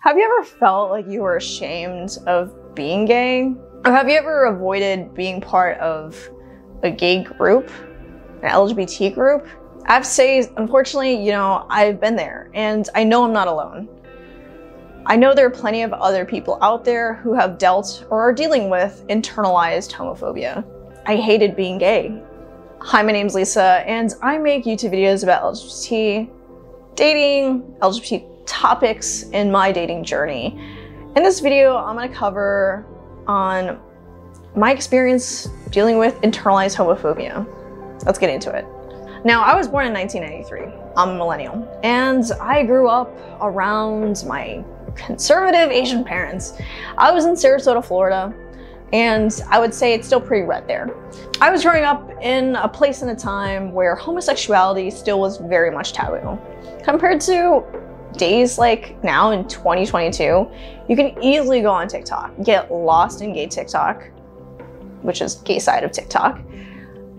Have you ever felt like you were ashamed of being gay? Or have you ever avoided being part of a gay group, an LGBT group? I have to say, unfortunately, I've been there and I know I'm not alone. I know there are plenty of other people out there who have dealt or are dealing with internalized homophobia. I hated being gay. Hi, my name's Lisa and I make YouTube videos about LGBT, dating, LGBT topics in my dating journey. In this video, I'm going to cover on my experience dealing with internalized homophobia. Let's get into it. Now, I was born in 1993. I'm a millennial, and I grew up around my conservative Asian parents. I was in Sarasota, Florida, and I would say it's still pretty red there. I was growing up in a place and a time where homosexuality still was very much taboo. Compared to days like now in 2022, you can easily go on TikTok, get lost in gay TikTok, which is gay side of TikTok,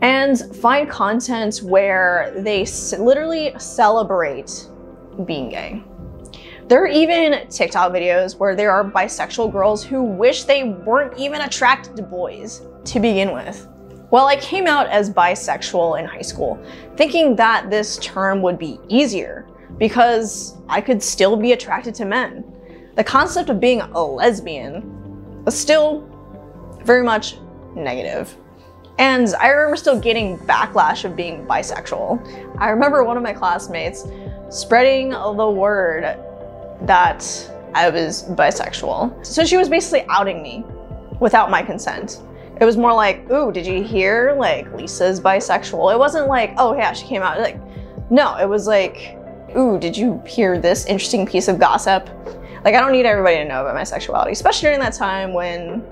and find content where they literally celebrate being gay. There are even TikTok videos where there are bisexual girls who wish they weren't even attracted to boys to begin with. Well, I came out as bisexual in high school, thinking that this term would be easier because I could still be attracted to men. The concept of being a lesbian was still very much negative. And I remember still getting backlash of being bisexual. I remember one of my classmates spreading the word that I was bisexual. So she was basically outing me without my consent. It was more like, ooh, did you hear? Like, Lisa's bisexual. It wasn't like, oh yeah, she came out. Like, no, it was like, ooh, did you hear this interesting piece of gossip? Like, I don't need everybody to know about my sexuality, especially during that time when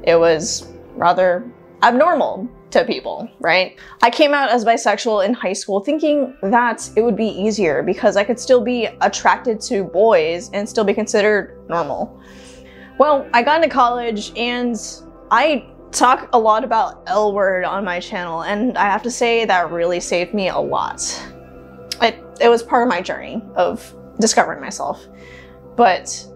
it was rather abnormal to people, right? I came out as bisexual in high school thinking that it would be easier because I could still be attracted to boys and still be considered normal. Well, I got into college and I talk a lot about L word on my channel, and I have to say that really saved me a lot. It was part of my journey of discovering myself. But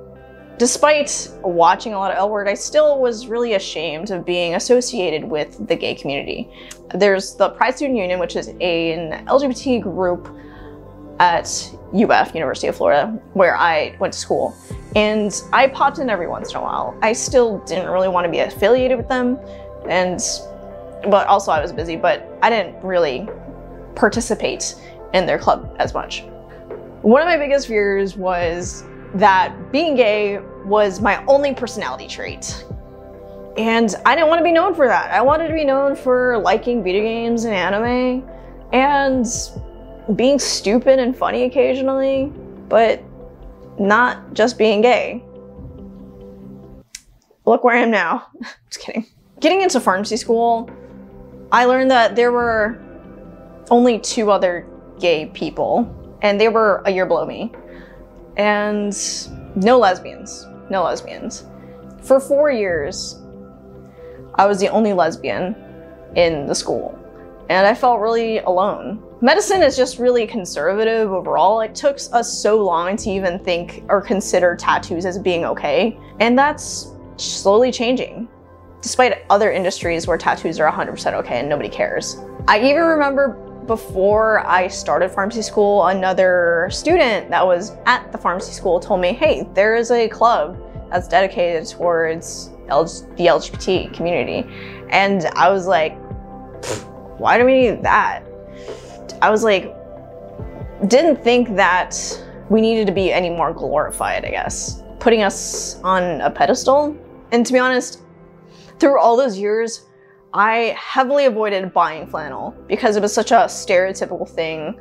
despite watching a lot of L word, I still was really ashamed of being associated with the gay community. There's the Pride Student Union, which is an LGBT group at UF, University of Florida, where I went to school. And I popped in every once in a while. I still didn't really want to be affiliated with them, but also I was busy, but I didn't really participate in their club as much. One of my biggest fears was that being gay was my only personality trait. And I didn't want to be known for that. I wanted to be known for liking video games and anime and being stupid and funny occasionally, but not just being gay. Look where I am now. Just kidding. Getting into pharmacy school, I learned that there were only 2 other gay people, and they were a year below me. And no lesbians. For 4 years, I was the only lesbian in the school, and I felt really alone. Medicine is just really conservative overall. It took us so long to even think or consider tattoos as being okay, and that's slowly changing, despite other industries where tattoos are 100% okay and nobody cares. I even remember before I started pharmacy school, another student that was at the pharmacy school told me, hey, there is a club that's dedicated towards the LGBT community. And I was like, why do we need that? I was like, didn't think that we needed to be any more glorified, I guess. Putting us on a pedestal. And to be honest, through all those years, I heavily avoided buying flannel because it was such a stereotypical thing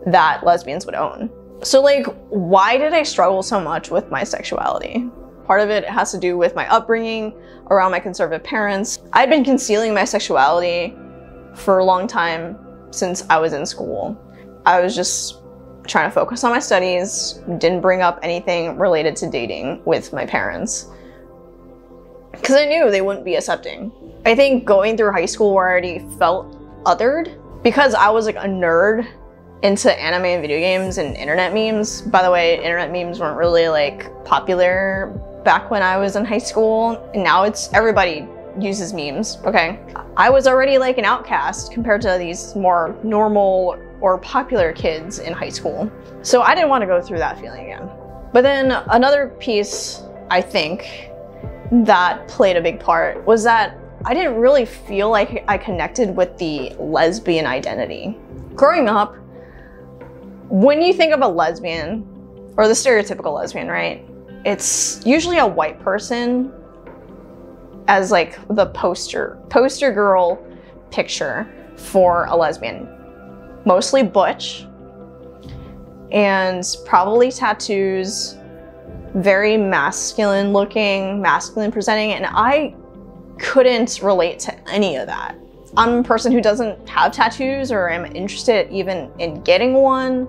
that lesbians would own. So like, why did I struggle so much with my sexuality? Part of it has to do with my upbringing around my conservative parents. I'd been concealing my sexuality for a long time since I was in school. I was just trying to focus on my studies, didn't bring up anything related to dating with my parents because I knew they wouldn't be accepting. I think going through high school where I already felt othered, because I was like a nerd into anime and video games and internet memes. By the way, internet memes weren't really like popular back when I was in high school, and now it's everybody uses memes, okay? I was already like an outcast compared to these more normal or popular kids in high school. So I didn't want to go through that feeling again. But then another piece, I think, that played a big part was that I didn't really feel like I connected with the lesbian identity. Growing up, when you think of a lesbian, or the stereotypical lesbian, right? It's usually a white person as like the poster girl picture for a lesbian. Mostly butch, and probably tattoos, very masculine looking, masculine presenting, and I couldn't relate to any of that. I'm a person who doesn't have tattoos or am interested even in getting one.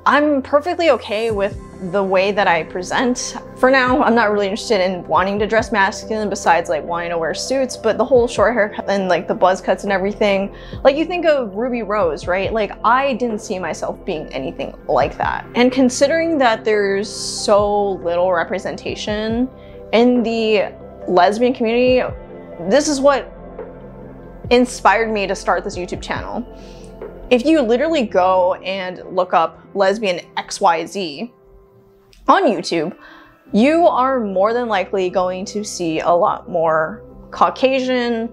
I'm perfectly okay with the way that I present. For now, I'm not really interested in wanting to dress masculine besides like wanting to wear suits, but the whole short haircut and like the buzz cuts and everything, like you think of Ruby Rose, right? Like I didn't see myself being anything like that. And considering that there's so little representation in the lesbian community, this is what inspired me to start this YouTube channel. If you literally go and look up lesbian XYZ on YouTube, you are more than likely going to see a lot more Caucasian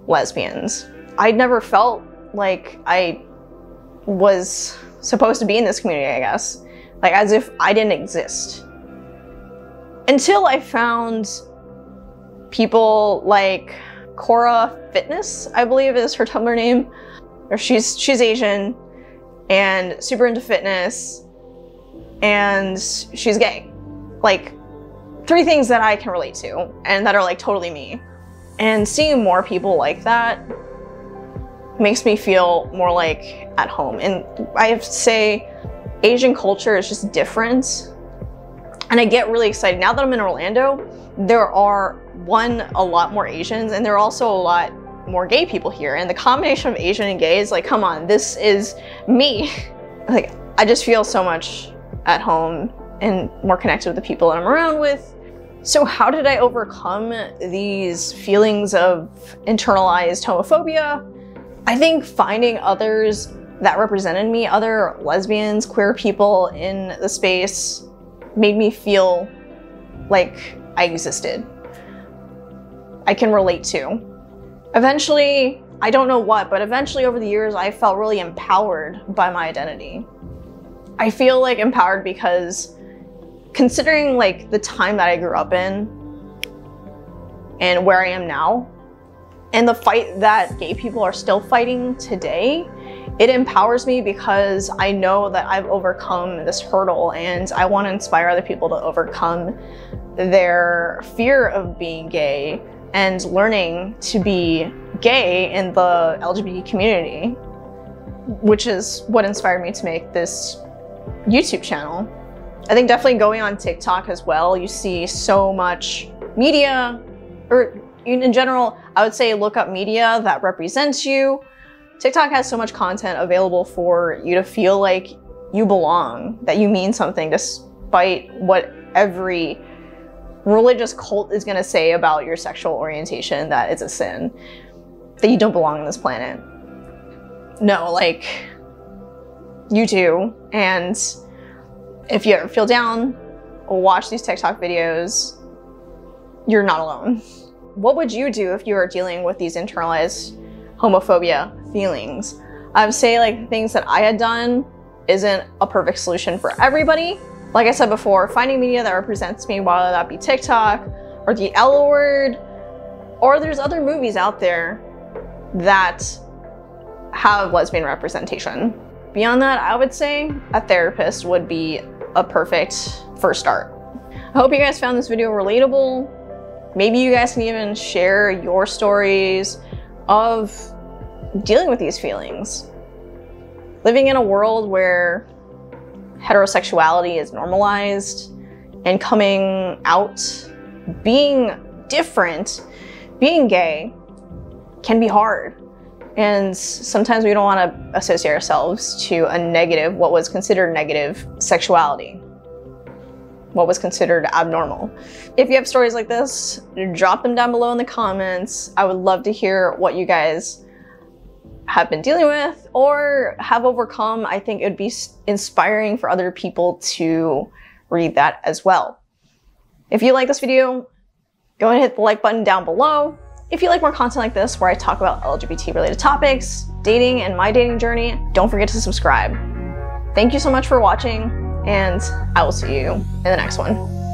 lesbians. I never felt like I was supposed to be in this community, I guess. Like as if I didn't exist. Until I found people like Cora Fitness, I believe is her Tumblr name. Or she's Asian and super into fitness and she's gay. Like 3 things that I can relate to and that are like totally me. And seeing more people like that makes me feel more like at home. And I have to say, Asian culture is just different. And I get really excited. Now that I'm in Orlando, there are a lot more Asians, and there are also a lot more gay people here, and the combination of Asian and gay is like, come on, this is me. Like, I just feel so much at home and more connected with the people that I'm around with. So how did I overcome these feelings of internalized homophobia? I think finding others that represented me, other lesbians, queer people in the space, made me feel like I existed. I can relate to. Eventually, I don't know what, but eventually over the years, I felt really empowered by my identity. I feel like empowered because considering like the time that I grew up in and where I am now, and the fight that gay people are still fighting today, it empowers me because I know that I've overcome this hurdle, and I want to inspire other people to overcome their fear of being gay and learning to be gay in the LGBT community, which is what inspired me to make this YouTube channel. I think definitely going on TikTok as well, you see so much media, or in general, I would say look up media that represents you. TikTok has so much content available for you to feel like you belong, that you mean something despite what every religious cult is going to say about your sexual orientation, that it's a sin, that you don't belong on this planet. No, like, you do. And if you ever feel down, watch these TikTok videos. You're not alone. What would you do if you were dealing with these internalized homophobia feelings? I would say like things that I had done isn't a perfect solution for everybody. Like I said before, finding media that represents me, whether that be TikTok or the L word, or there's other movies out there that have lesbian representation. Beyond that, I would say a therapist would be a perfect first start. I hope you guys found this video relatable. Maybe you guys can even share your stories of dealing with these feelings. Living in a world where heterosexuality is normalized and coming out, being different, being gay can be hard. And sometimes we don't want to associate ourselves to a negative, what was considered negative sexuality, what was considered abnormal. If you have stories like this, drop them down below in the comments. I would love to hear what you guys have been dealing with or have overcome. I think it would be inspiring for other people to read that as well. If you like this video, go ahead and hit the like button down below. If you like more content like this where I talk about LGBT related topics, dating, and my dating journey, don't forget to subscribe. Thank you so much for watching, and I will see you in the next one.